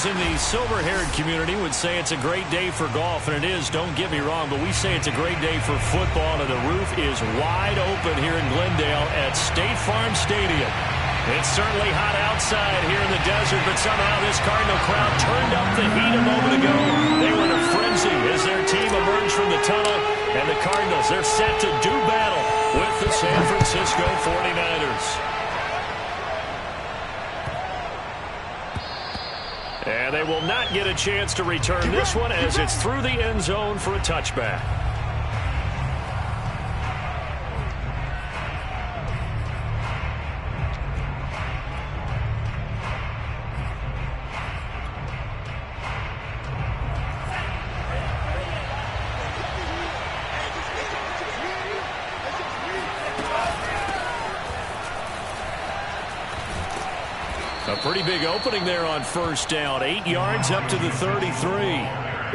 Those in the silver-haired community would say it's a great day for golf, and it is, don't get me wrong, but we say it's a great day for football, and the roof is wide open here in Glendale at State Farm Stadium. It's certainly hot outside here in the desert, but somehow this Cardinal crowd turned up the heat a moment ago. They were in a frenzy as their team emerged from the tunnel, and the Cardinals, they're set to do battle with the San Francisco 49ers. And they will not get a chance to return this one as it's through the end zone for a touchback. A pretty big opening there on first down. 8 yards up to the 33.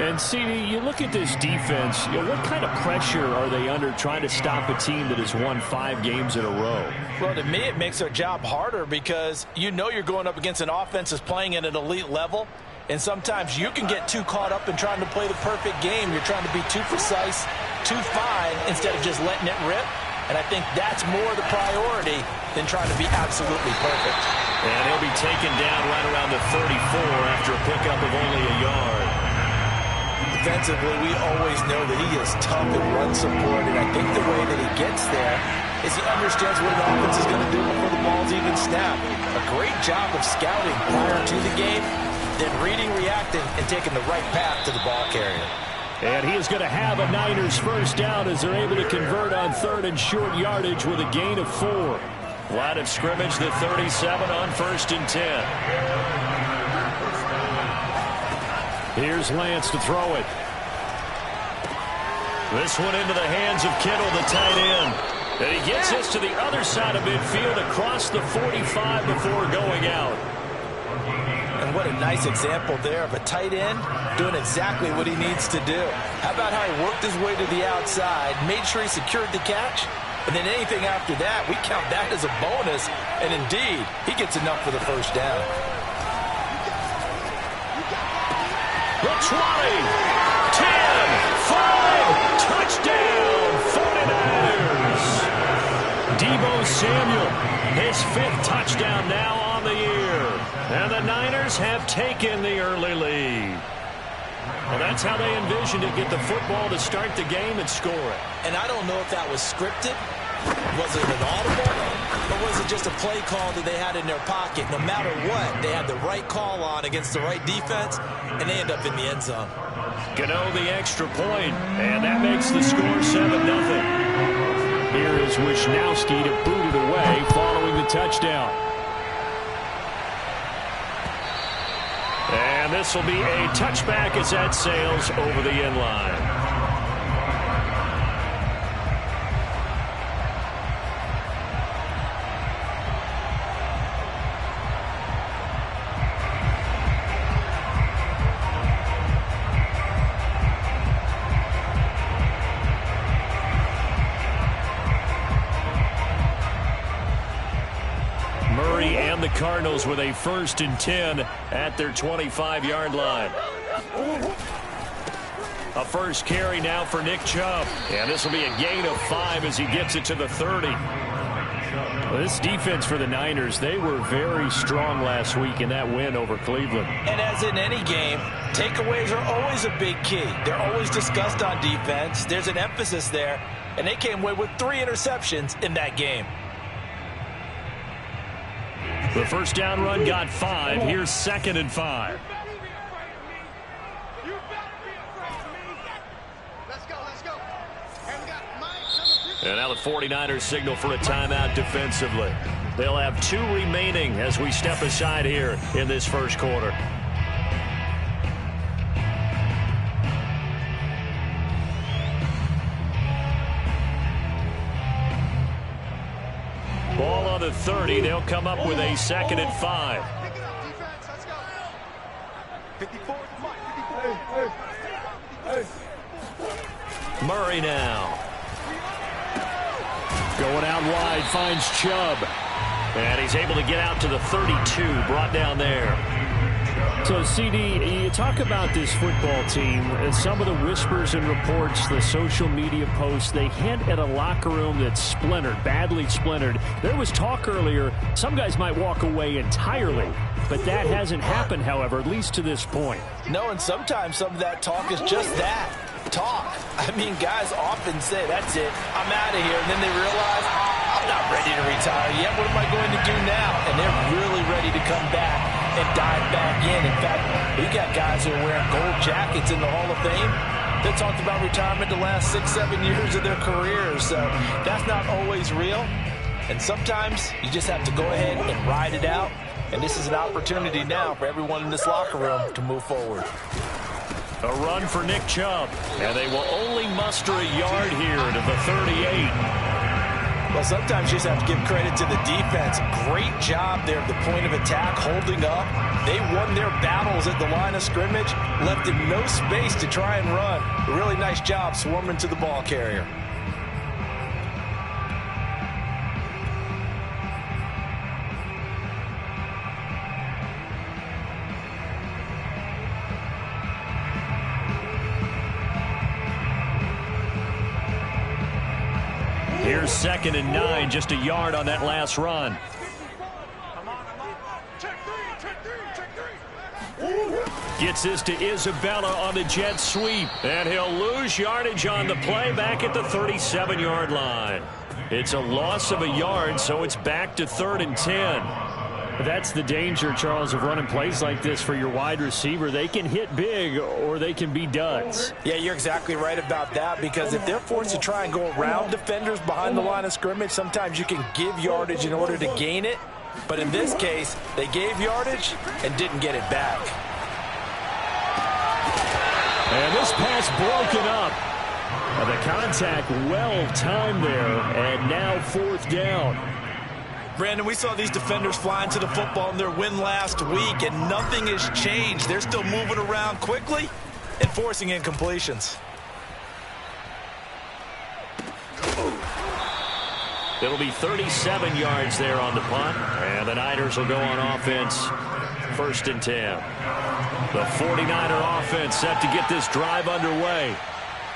And, CD, you look at this defense, what kind of pressure are they under trying to stop a team that has won 5 games in a row? Well, to me, it makes their job harder because you know you're going up against an offense that's playing at an elite level. And sometimes you can get too caught up in trying to play the perfect game. You're trying to be too precise, too fine, instead of just letting it rip. And I think that's more the priority than trying to be absolutely perfect. And he'll be taken down right around the 34 after a pickup of only a yard. Defensively, we always know that he is tough in run support, and I think the way that he gets there is he understands what an offense is going to do before the ball's even snapped. A great job of scouting prior to the game, then reading, reacting, and taking the right path to the ball carrier. And he is going to have a Niners first down as they're able to convert on third and short yardage with a gain of 4. Line of scrimmage, the 37 on 1st and 10. Here's Lance to throw it. This one into the hands of Kittle, the tight end. And he gets this to the other side of midfield across the 45 before going out. And what a nice example there of a tight end doing exactly what he needs to do. How about how he worked his way to the outside, made sure he secured the catch, and then anything after that, we count that as a bonus. And indeed, he gets enough for the first down. The 20, 10, 5, touchdown, 49ers. Deebo Samuel, his 5th touchdown now on the year. And the Niners have taken the early lead. Well, that's how they envisioned it, get the football to start the game and score it. And I don't know if that was scripted. Was it an audible? Or was it just a play call that they had in their pocket? No matter what, they had the right call on against the right defense, and they end up in the end zone. Gano the extra point, and that makes the score 7-0. Here is Wisnowski to boot it away following the touchdown. And this will be a touchback as that sails over the end line. Cardinals with a 1st and 10 at their 25-yard line. A first carry now for Nick Chubb. And this will be a gain of 5 as he gets it to the 30. Well, this defense for the Niners, they were very strong last week in that win over Cleveland. And as in any game, takeaways are always a big key. They're always discussed on defense. There's an emphasis there. And they came away with 3 interceptions in that game. The first down run got 5. Here's 2nd and 5. And now the 49ers signal for a timeout defensively. They'll have 2 remaining as we step aside here in this first quarter. Ball on the 30. They'll come up with a 2nd and 5. Murray now. Going out wide, finds Chubb. And he's able to get out to the 32, brought down there. So, CD, you talk about this football team, and some of the whispers and reports, the social media posts, they hint at a locker room that's splintered, badly splintered. There was talk earlier, some guys might walk away entirely, but that hasn't happened, however, at least to this point. No, and sometimes some of that talk is just that, talk. I mean, guys often say, that's it, I'm out of here, and then they realize, I'm not ready to retire yet. What am I going to do now? And they're really ready to come back and dive back in. In fact, we got guys who are wearing gold jackets in the Hall of Fame that talked about retirement the last 6-7 years of their careers. So that's not always real. And sometimes you just have to go ahead and ride it out. And this is an opportunity now for everyone in this locker room to move forward. A run for Nick Chubb. And they will only muster a yard here to the 38. Well, sometimes you just have to give credit to the defense. Great job there at the point of attack, holding up. They won their battles at the line of scrimmage, left him no space to try and run. A really nice job swarming to the ball carrier. Here's 2nd and 9, just a yard on that last run. Gets this to Isabella on the jet sweep, and he'll lose yardage on the play back at the 37-yard line. It's a loss of a yard, so it's back to 3rd and 10. That's the danger, Charles, of running plays like this for your wide receiver. They can hit big or they can be duds. Yeah, you're exactly right about that, because if they're forced to try and go around defenders behind the line of scrimmage, sometimes you can give yardage in order to gain it. But in this case, they gave yardage and didn't get it back. And this pass broken up. The contact well timed there, and now 4th down. Brandon, we saw these defenders flying to the football in their win last week, and nothing has changed. They're still moving around quickly and forcing incompletions. It'll be 37 yards there on the punt, and the Niners will go on offense, 1st and 10. The 49er offense set to get this drive underway.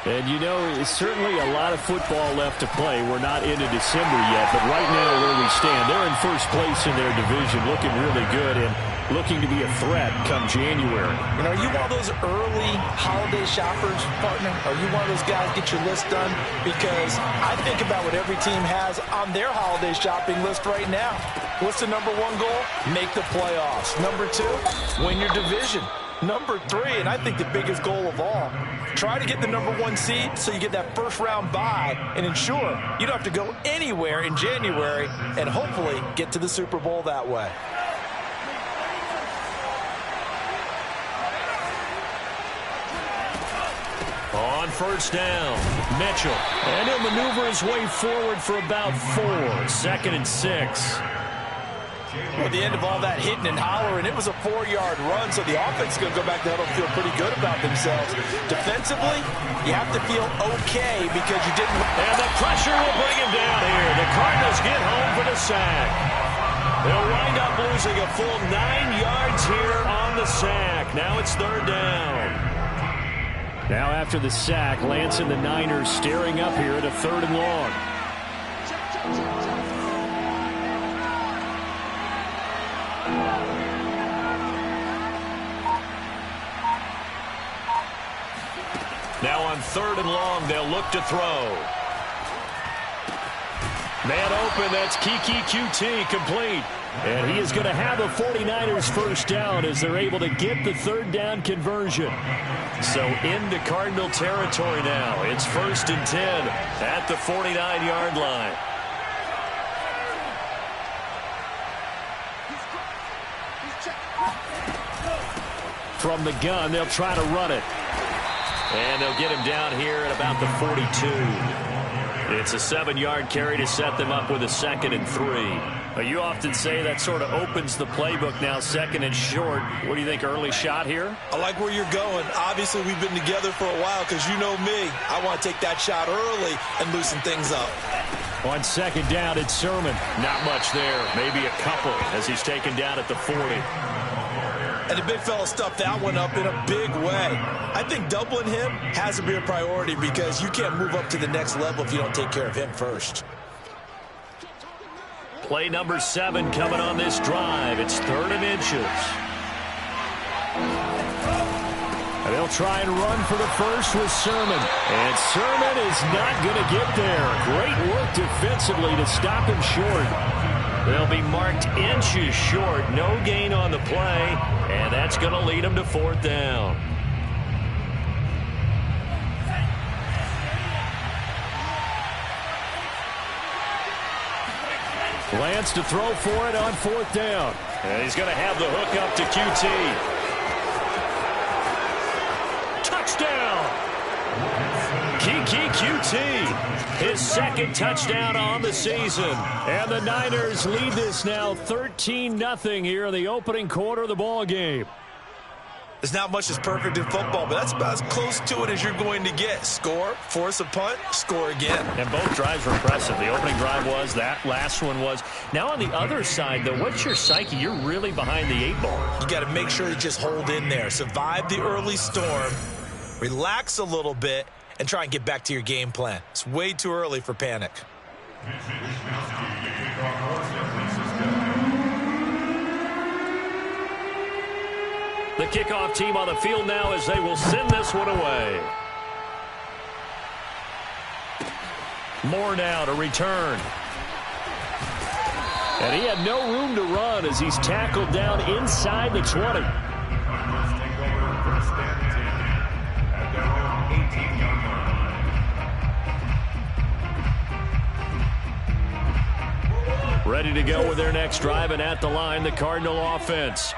And, you know, it's certainly a lot of football left to play. We're not into December yet, but right now where we stand, they're in first place in their division, looking really good and looking to be a threat come January. And are you one of those early holiday shoppers, partner? Are you one of those guys get your list done? Because I think about what every team has on their holiday shopping list right now. What's the number 1 goal? Make the playoffs. Number 2, win your division. Number 3, and I think the biggest goal of all, try to get the number 1 seed so you get that first-round bye and ensure you don't have to go anywhere in January and hopefully get to the Super Bowl that way. On 1st down, Mitchell. And he'll maneuver his way forward for about 4. 2nd and 6. At the end of all that hitting and hollering, it was a 4-yard run, so the offense is going to go back to huddle and feel pretty good about themselves. Defensively, you have to feel okay because you didn't. And the pressure will bring him down here. The Cardinals get home for the sack. They'll wind up losing a full 9 yards here on the sack. Now it's 3rd down. Now after the sack, Lance and the Niners staring up here at a 3rd and long. Now on 3rd and long, they'll look to throw. Man open, that's Kiki QT complete. And he is going to have a 49ers first down as they're able to get the 3rd down conversion. So into Cardinal territory now. It's 1st and 10 at the 49-yard line. From the gun, they'll try to run it. And they'll get him down here at about the 42. It's a 7-yard carry to set them up with a 2nd and 3. You often say that sort of opens the playbook now, 2nd and short. What do you think, early shot here? I like where you're going. Obviously, we've been together for a while because you know me. I want to take that shot early and loosen things up. On 2nd down, it's Sermon. Not much there. Maybe a couple as he's taken down at the 40. And the big fella stuffed that one up in a big way. I think doubling him has to be a priority because you can't move up to the next level if you don't take care of him first. Play number 7 coming on this drive. It's 3rd and inches. And they'll try and run for the first with Sermon. And Sermon is not going to get there. Great work defensively to stop him short. They'll be marked inches short. No gain on the play. And that's going to lead them to 4th down. Lance to throw for it on 4th down. And he's going to have the hook up to QT. Touchdown! Kiki QT, his 2nd touchdown on the season. And the Niners lead this now 13-0 here in the opening quarter of the ball game. There's not much that's perfect in football, but that's about as close to it as you're going to get. Score, force a punt, score again. And both drives were impressive. The opening drive was, that last one was. Now on the other side, though, what's your psyche? You're really behind the 8 ball. You got to make sure you just hold in there. Survive the early storm, relax a little bit, and try and get back to your game plan. It's way too early for panic. The kickoff team on the field now as they will send this one away. Moore now to return. And he had no room to run as he's tackled down inside the 20. Ready to go with their next drive, and at the line, the Cardinal offense.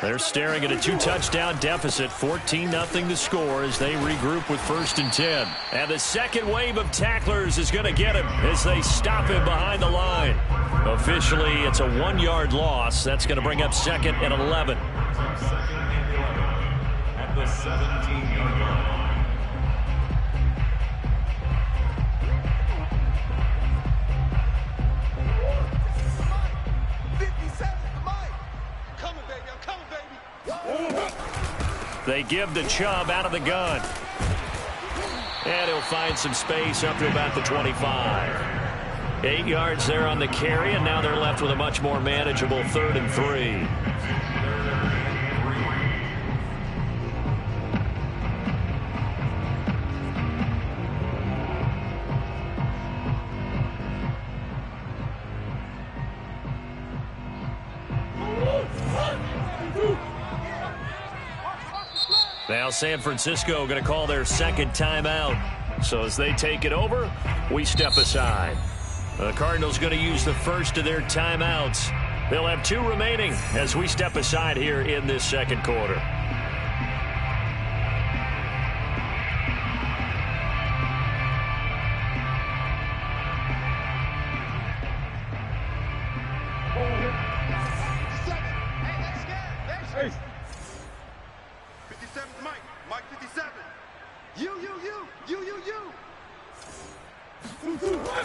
They're staring at a 2-touchdown deficit, 14-0 to score as they regroup with 1st and 10. And the second wave of tacklers is going to get him as they stop him behind the line. Officially, it's a 1-yard loss. That's going to bring up 2nd and 11. At the 17-yard line. They give to Chubb out of the gun. And he'll find some space up to about the 25. 8 yards there on the carry, and now they're left with a much more manageable 3rd and 3. Now San Francisco going to call their 2nd timeout. So as they take it over, we step aside. The Cardinals going to use the first of their timeouts. They'll have 2 remaining as we step aside here in this 2nd quarter.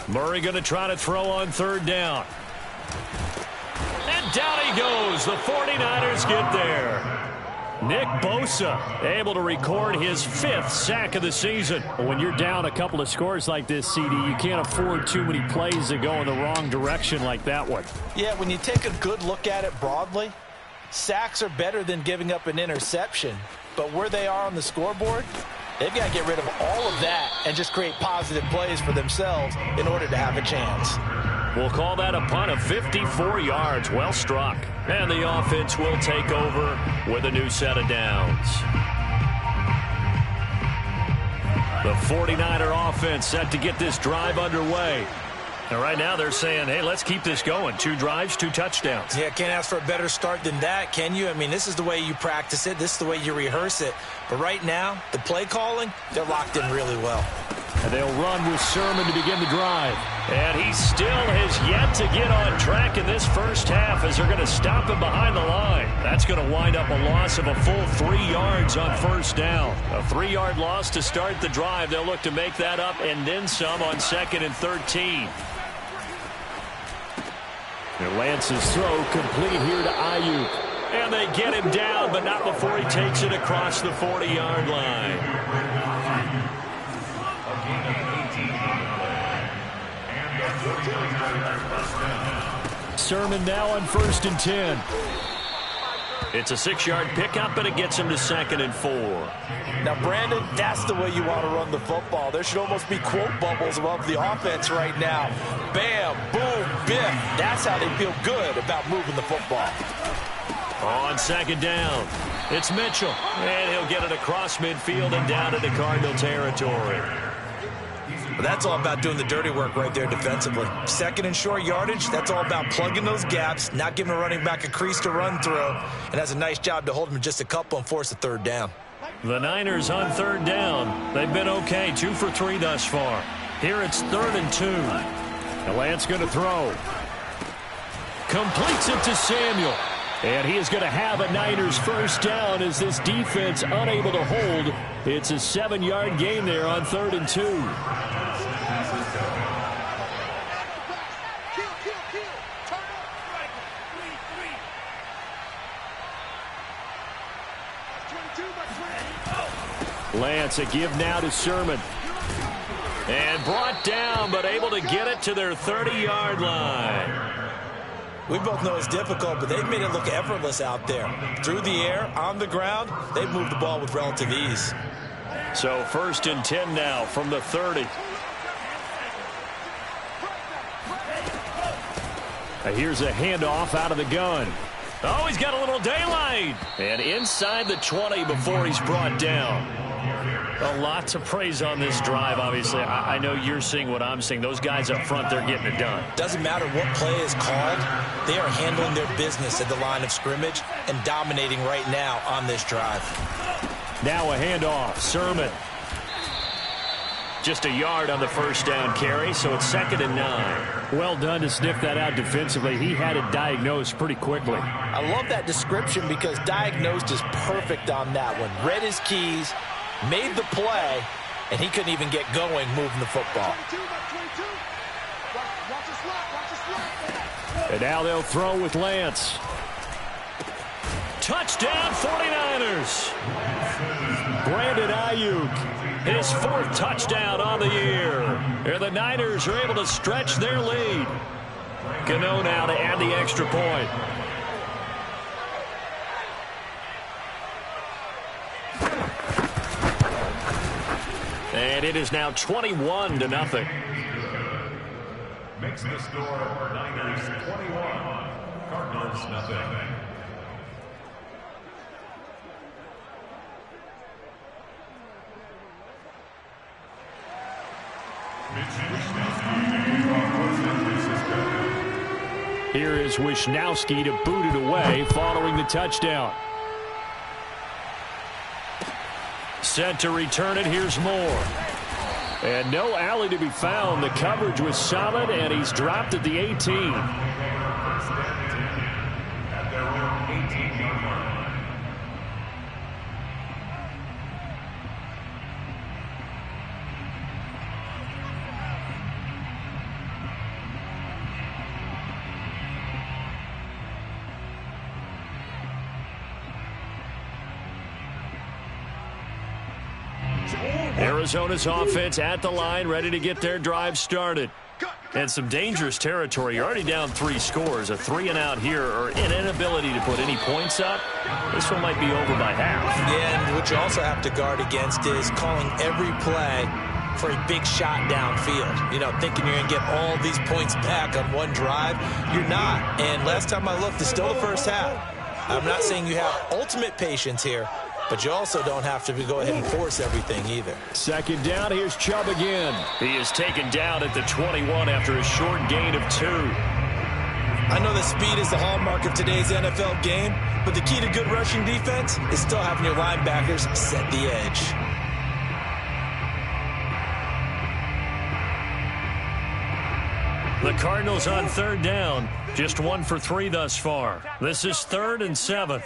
Murray going to try to throw on 3rd down. And down he goes. The 49ers get there. Nick Bosa able to record his 5th sack of the season. When you're down a couple of scores like this, CD, you can't afford too many plays that go in the wrong direction like that one. Yeah, when you take a good look at it broadly, sacks are better than giving up an interception. But where they are on the scoreboard, they've got to get rid of all of that and just create positive plays for themselves in order to have a chance. We'll call that a punt of 54 yards. Well struck. And the offense will take over with a new set of downs. The 49er offense set to get this drive underway. And right now they're saying, hey, let's keep this going. 2 drives, 2 touchdowns. Yeah, can't ask for a better start than that, can you? I mean, this is the way you practice it. This is the way you rehearse it. But right now, the play calling, they're locked in really well. And they'll run with Sermon to begin the drive. And he still has yet to get on track in this first half as they're going to stop him behind the line. That's going to wind up a loss of a full 3 yards on 1st down. A 3-yard loss to start the drive. They'll look to make that up and then some on 2nd and 13. And Lance's throw complete here to Ayuk. And they get him down, but not before he takes it across the 40-yard line. Sermon now on 1st and 10. It's a 6-yard pickup, and it gets him to 2nd and 4. Now, Brandon, that's the way you want to run the football. There should almost be quote bubbles above the offense right now. Bam, boom, biff. That's how they feel good about moving the football. On 2nd down, it's Mitchell, and he'll get it across midfield and down into Cardinal territory. Well, that's all about doing the dirty work right there defensively. 2nd and short yardage, that's all about plugging those gaps, not giving a running back a crease to run through, and has a nice job to hold him just a couple and force a 3rd down. The Niners on 3rd down. They've been okay, 2 for 3 thus far. Here it's 3rd and 2. Lance going to throw. Completes it to Samuel. And he is going to have a Niners 1st down as this defense unable to hold. It's a 7-yard gain there on 3rd and 2. Lance, a give now to Sermon. And brought down, but able to get it to their 30-yard line. We both know it's difficult, but they've made it look effortless out there. Through the air, on the ground, they've moved the ball with relative ease. So 1st and 10 now from the 30. Here's a handoff out of the gun. Oh, he's got a little daylight. And inside the 20 before he's brought down. A lot to praise on this drive, obviously. I know you're seeing what I'm seeing. Those guys up front, they're getting it done. Doesn't matter what play is called. They are handling their business at the line of scrimmage and dominating right now on this drive. Now a handoff. Sermon. Just a yard on the 1st down carry, so it's 2nd and 9. Well done to sniff that out defensively. He had it diagnosed pretty quickly. I love that description because diagnosed is perfect on that one. Read his keys, made the play, and he couldn't even get going moving the football. And now they'll throw with Lance. Touchdown 49ers. Brandon Ayuk. His 4th touchdown on the year. And the Niners are able to stretch their lead. Gano now to add the extra point. And it is now 21-0. Makes the score Niners 21, Cardinals nothing. Here is Wishnowski to boot it away following the touchdown. Set to return it. Here's Moore. And no alley to be found. The coverage was solid, and he's dropped at the 18. At their own 18-yard line. Arizona's offense at the line, ready to get their drive started. And some dangerous territory. You're already down 3 scores. A 3-and-out here, or an inability to put any points up. This one might be over by half. Yeah, and what you also have to guard against is calling every play for a big shot downfield. You know, thinking you're going to get all these points back on one drive. You're not. And last time I looked, it's still the first half. I'm not saying you have ultimate patience here, but you also don't have to go ahead and force everything either. 2nd down, here's Chubb again. He is taken down at the 21 after a short gain of 2. I know that speed is the hallmark of today's NFL game, but the key to good rushing defense is still having your linebackers set the edge. The Cardinals on 3rd down. Just 1 for 3 thus far. This is 3rd and 7.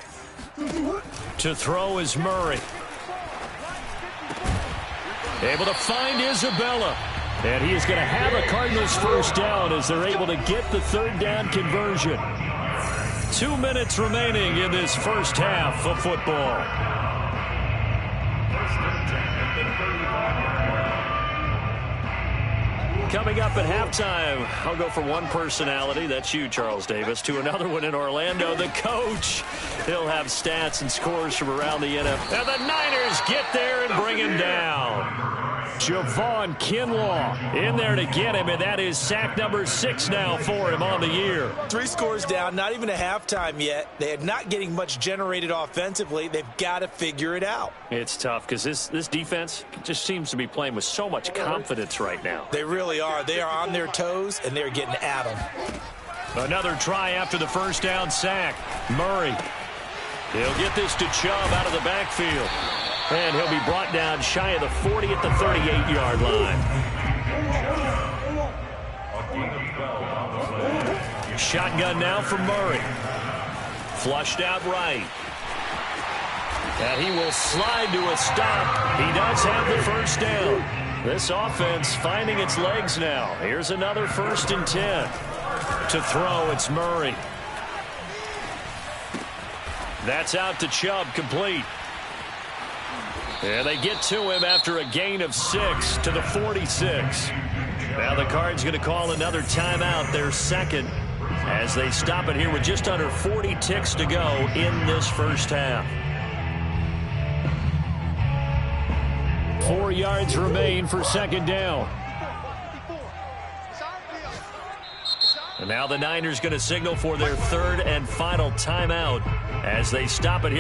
To throw is Murray. Able to find Isabella. And he is going to have a Cardinals 1st down as they're able to get the 3rd down conversion. 2 minutes remaining in this first half of football. Coming up at halftime, I'll go from one personality, that's you, Charles Davis, to another one in Orlando, the coach. He'll have stats and scores from around the NFL. And the Niners get there and bring him down. Javon Kinlaw in there to get him, and that is sack number 6 now for him on the year. 3 scores down, not even a halftime yet. They are not getting much generated offensively. They've got to figure it out. It's tough because this defense just seems to be playing with so much confidence right now. They really are. They are on their toes, and they're getting at them. Another try after the first down sack. Murray. He'll get this to Chubb out of the backfield. And he'll be brought down shy of the 40 at the 38-yard line. Shotgun now for Murray. Flushed out right. And he will slide to a stop. He does have the first down. This offense finding its legs now. Here's another 1st and 10. To throw, it's Murray. That's out to Chubb, complete. And they get to him after a gain of 6 to the 46. Now the Cards going to call another timeout, their second, as they stop it here with just under 40 ticks to go in this first half. 4 yards remain for second down. And now the Niners going to signal for their 3rd and final timeout as they stop it here.